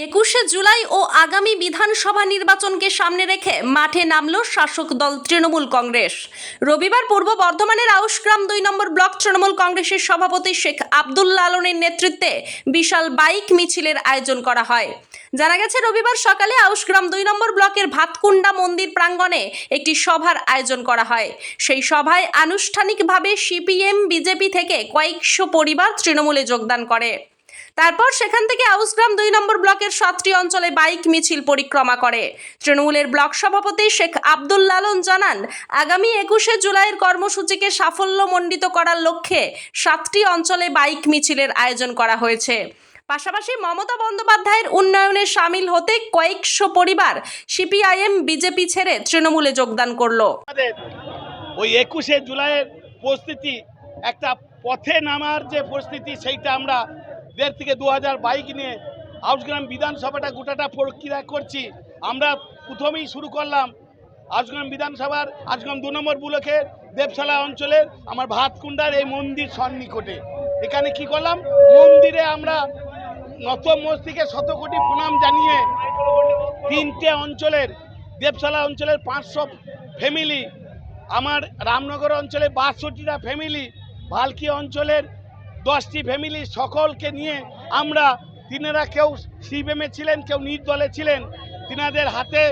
21শে জুলাই ও আগামী বিধানসভা নির্বাচনকে সামনে রেখে মাঠে নামল শাসক দল তৃণমূল কংগ্রেস। রবিবার পূর্ব বর্ধমানের আউশগ্রাম 2 নম্বর ব্লক তৃণমূল কংগ্রেসের সভাপতি শেখ আব্দুল লালনের নেতৃত্বে বিশাল বাইক মিছিলের আয়োজন করা হয়। জানা গেছে, রবিবার সকালে আউশগ্রাম 2 নম্বর ব্লকের ভাতকুন্ডা মন্দির প্রাঙ্গণে একটি সভার আয়োজন করা হয়। সেই সভায় আনুষ্ঠানিকভাবে সিপিএম বিজেপি থেকে কয়েকশো পরিবার তৃণমূলে যোগদান করে। তারপর সেখান থেকে আউশগ্রাম 2 নম্বর ব্লকের 7টি অঞ্চলে বাইক মিছিল পরিক্রমা করে। তৃণমূলের ব্লক সভাপতি শেখ আব্দুল লালন জানান, আগামী 21শে জুলাইয়ের কর্মসূচিকে সাফল্যমণ্ডিত করার লক্ষ্যে 7টি অঞ্চলে বাইক মিছিলের আয়োজন করা হয়েছে। পাশাপাশি মমতা বন্দ্যোপাধ্যায়ের উন্নয়নে সামিল হতে কয়েকশো পরিবার সিপিআইএম বিজেপি ছেড়ে তৃণমূলে যোগদান করলো। ওই 21শে জুলাইয়ের পরিস্থিতি, একটা পথে নামার যে পরিস্থিতি, সেইটা আমরা 1,500 থেকে 2,000 বাইক নিয়ে আউশগ্রাম বিধানসভাটা গোটাটা প্রক্রিয়া করছি। আমরা প্রথমেই শুরু করলাম আউশগ্রাম বিধানসভার আউশগ্রাম 2 নম্বর ব্লকের দেবশালা অঞ্চলের আমার ভাতকুন্ডার এই মন্দির সন্নিকটে। এখানে কি করলাম, মন্দিরে আমরা নত মস্তিকে শতকোটি প্রণাম জানিয়ে 3টে অঞ্চলের দেবশালা অঞ্চলের 500 ফ্যামিলি, আমার রামনগর অঞ্চলে 62টা ফ্যামিলি, ভালকি অঞ্চলের 10টি ফ্যামিলি, সকলকে নিয়ে আমরা, তিনারা কেউ সিপিএমে ছিলেন, কেউ নির্দলে ছিলেন, তিনাদের হাতে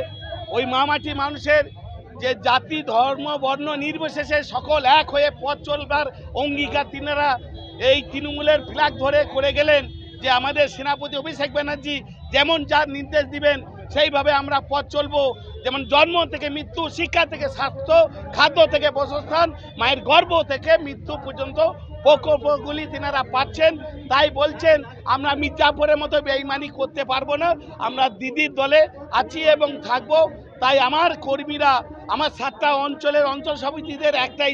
ওই মামাটি মানুষের যে জাতি ধর্ম বর্ণ নির্বিশেষে সকল এক হয়ে পথ চলবার অঙ্গীকার তিনারা এই তৃণমূলের ফ্ল্যাগ ধরে করে গেলেন। যে আমাদের সেনাপতি অভিষেক ব্যানার্জি যেমন যার নির্দেশ দিবেন সেইভাবে আমরা পথ চলবো। যেমন জন্ম থেকে মৃত্যু, শিক্ষা থেকে স্বাস্থ্য, খাদ্য থেকে বাসস্থান, মায়ের গর্ভ থেকে মৃত্যু পর্যন্ত প্রকল্পগুলি তিনারা পাচ্ছেন। তাই বলছেন আমরা মির্জাপুরের মতো বেইমানি করতে পারবো না, আমরা দিদির দলে আছি এবং থাকবো। তাই আমার কর্মীরা, আমার 7টা অঞ্চলের অঞ্চল সমিতিদের একটাই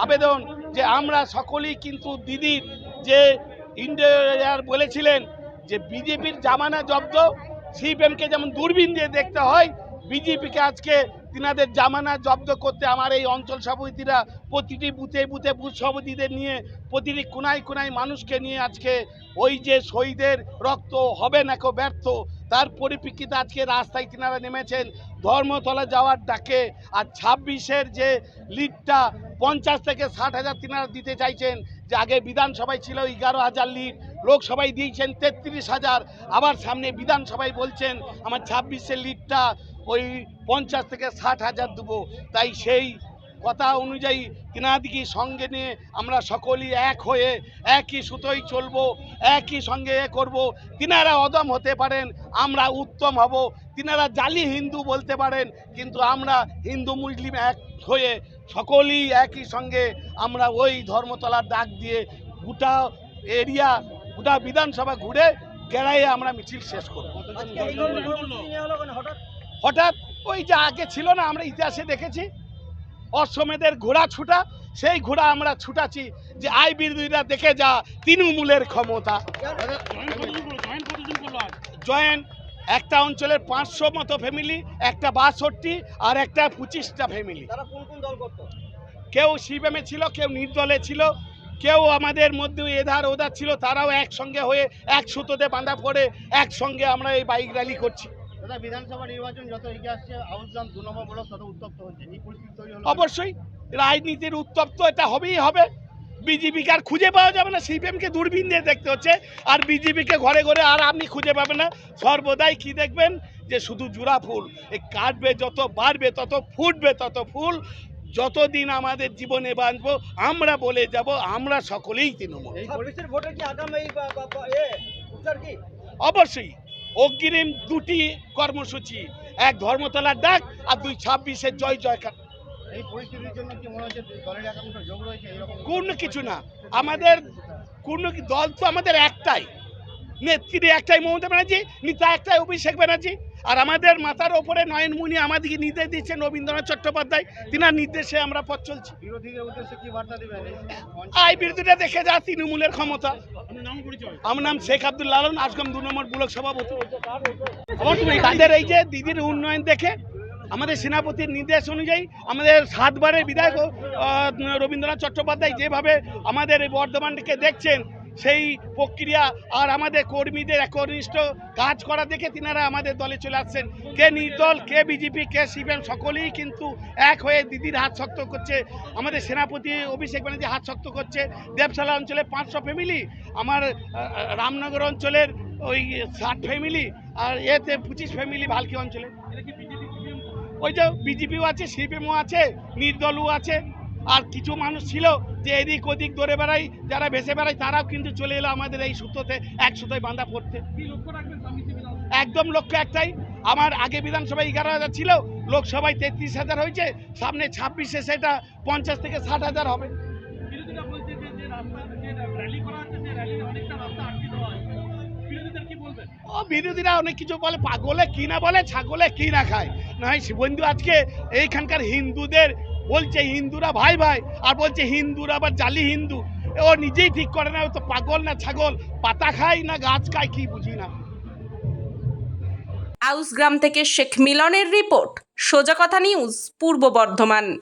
আবেদন যে আমরা সকলেই কিন্তু দিদির যে ইন্ডিয়ার বলেছিলেন যে বিজেপির জামানা জব্দ, সিপিএমকে যেমন দূরবীন দিয়ে দেখতে হয়, বিজেপিকে আজকে তিনাদের জামানা জব্দ করতে আমার এই অঞ্চল সভাপতিরা প্রতিটি বুথে বুথে বুথ সভাপতিদের নিয়ে প্রতিটি কোনায় কোনায় মানুষকে নিয়ে আজকে ওই যে শহীদের রক্ত হবে না কেউ ব্যর্থ, তার পরিপ্রেক্ষিতে আজকে রাস্তায় তিনারা নেমেছেন ধর্মতলা যাওয়ার ডাকে। আর 26-এর যে লিডটা 50 থেকে 60,000 তিনারা দিতে চাইছেন। যে আগে বিধানসভায় ছিল 11,000 লিড, লোকসভায় দিয়েছেন 33,000, আবার সামনে বিধানসভায় বলছেন আমার 26-এর লিডটা ওই 50 থেকে 60,000 দেবো। তাই সেই কথা অনুযায়ী তিনাদিকে সঙ্গে নিয়ে আমরা সকলেই এক হয়ে একই সুতোই চলবো, একই সঙ্গে করব। তিনারা অদম হতে পারেন, আমরা উত্তম হব। তিনারা জালি হিন্দু বলতে পারেন, কিন্তু আমরা হিন্দু মুসলিম এক হয়ে সকলেই একই সঙ্গে আমরা ওই ধর্মতলার ডাক দিয়ে গোটা এরিয়া, গোটা বিধানসভা ঘুরে গেড়াইয়ে আমরা মিছিল শেষ করব। হঠাৎ ওই যে আগে ছিল না, আমরা ইতিহাসে দেখেছি অশ্বমেধের ঘোড়া ছুটা, সেই ঘোড়া আমরা ছুটাছি যে আই বিরোধীরা দেখে যা তৃণমূলের ক্ষমতা। জয়েন্ট একটা অঞ্চলের 500 মতো ফ্যামিলি, একটা 62 আর একটা 25টা ফ্যামিলি। কেউ সিপিএমে ছিল, কেউ নির্দলে ছিল, কেউ আমাদের মধ্যে এধার ওধার ছিল, তারাও একসঙ্গে হয়ে এক সুতোতে বাঁধা পড়ে একসঙ্গে আমরা এই বাইক র্যালি করছি। বিধানসভা নির্বাচন যত এগিয়ে আসছে, আউশগ্রাম 2 নম্বর ব্লক তত উত্তপ্ত হচ্ছে, এই পরিস্থিতি তৈরি হলো। অবশ্যই রাজনীতির উত্তপ্ত এটা হবেই হবে। বিজেপিকে আর খুঁজে পাওয়া যাবে না, সিপিএমকে দূরবীন দিয়ে দেখতে হচ্ছে। আর বিজেপিকে ঘরে ঘরে আর আপনি খুঁজে পাবেন না। সর্বদাই কি দেখবেন যে শুধু জোড়া ফুল, এই কাটবে যত বাড়বে তত ফুটবে তত ফুল। যতদিন আমাদের জীবনে বাঁচবো আমরা বলে যাব আমরা সকলেই তৃণমূল। অবশ্যই অগ্রিম 2টি কর্মসূচি, এক ধর্মতলার ডাক আর 2 26-এর জয় জয়কার। এই পরিস্থিতির জন্য কি মনে হচ্ছে দলের একাংশ যোগ রয়েছে? কোনো কিছু না, আমাদের কোনো দল তো আমাদের একটাই, নেত্রী একটাই মমতা ব্যানার্জি, নেতা একটাই অভিষেক ব্যানার্জি। আর আমাদের মাথার ওপরে নয়নমণি আমাদেরকে নির্দেশ দিচ্ছেন রবীন্দ্রনাথ চট্টোপাধ্যায়, তিনার নির্দেশে আমরা পথ চলছি। বিরোধীদের উদ্দেশ্যে কি বার্তা দেবেন? আই বিরোধীরা দেখে যা তৃণমূলের ক্ষমতা। আমার নাম শেখ আব্দুল লালন, আউশগ্রাম 2 নম্বর ব্লক সভাপতি। তাদের এই যে দিদির উন্নয়ন দেখে আমাদের সেনাপতির নির্দেশ অনুযায়ী আমাদের 7বারের বিধায়ক রবীন্দ্রনাথ চট্টোপাধ্যায় যেভাবে আমাদের এই বর্ধমানকে দেখছেন, সেই প্রক্রিয়া আর আমাদের কর্মীদের একনিষ্ঠ কাজ করা দেখে তিনারা আমাদের দলে চলে আসছেন। কে নির্দল, কে বিজেপি, কে সিপিএম, সকলেই কিন্তু এক হয়ে দিদির হাত শক্ত করছে। আমাদের সেনাপতি অভিষেক ব্যানার্জি হাত শক্ত করছে। দেবশালা অঞ্চলে 500 ফ্যামিলি, আমার রামনগর অঞ্চলের ওই 60 ফ্যামিলি, আর এতে 25 ফ্যামিলি ভালকি অঞ্চলে। ওই যে বিজেপিও আছে, সিপিএমও আছে, নির্দলও আছে, আর কিছু মানুষ ছিল যে এদিক ওদিক দৌড়ে বেড়াই, যারা ভেসে বেড়ায়, তারাও কিন্তু চলে এলো আমাদের এই সূত্রতে, এক সুতোয় বাঁধা পড়তে। একদম লক্ষ্য একটাই, আমার আগে বিধানসভায় 11,000 ছিল, লোকসভায় 33,000 হয়েছে, সামনে 26-এ সেটা 50 থেকে 60,000 হবে। ও বিরোধীরা অনেক কিছু বলে, পাগলে কি না বলে, ছাগলে কি না খায়। নয় শিবন্ধু আজকে এইখানকার হিন্দুদের বলছে হিন্দুরা ভাই ভাই, আর বলছে হিন্দুরা আবার জালি হিন্দু। ও নিজেই ঠিক করে না, ও তো পাগল না ছাগল, পাতা খায় না গাছ খায়, কি বুঝি না। আউসগ্রাম থেকে শেখ মিলনের রিপোর্ট, সোজা কথা নিউজ, পূর্ব বর্ধমান।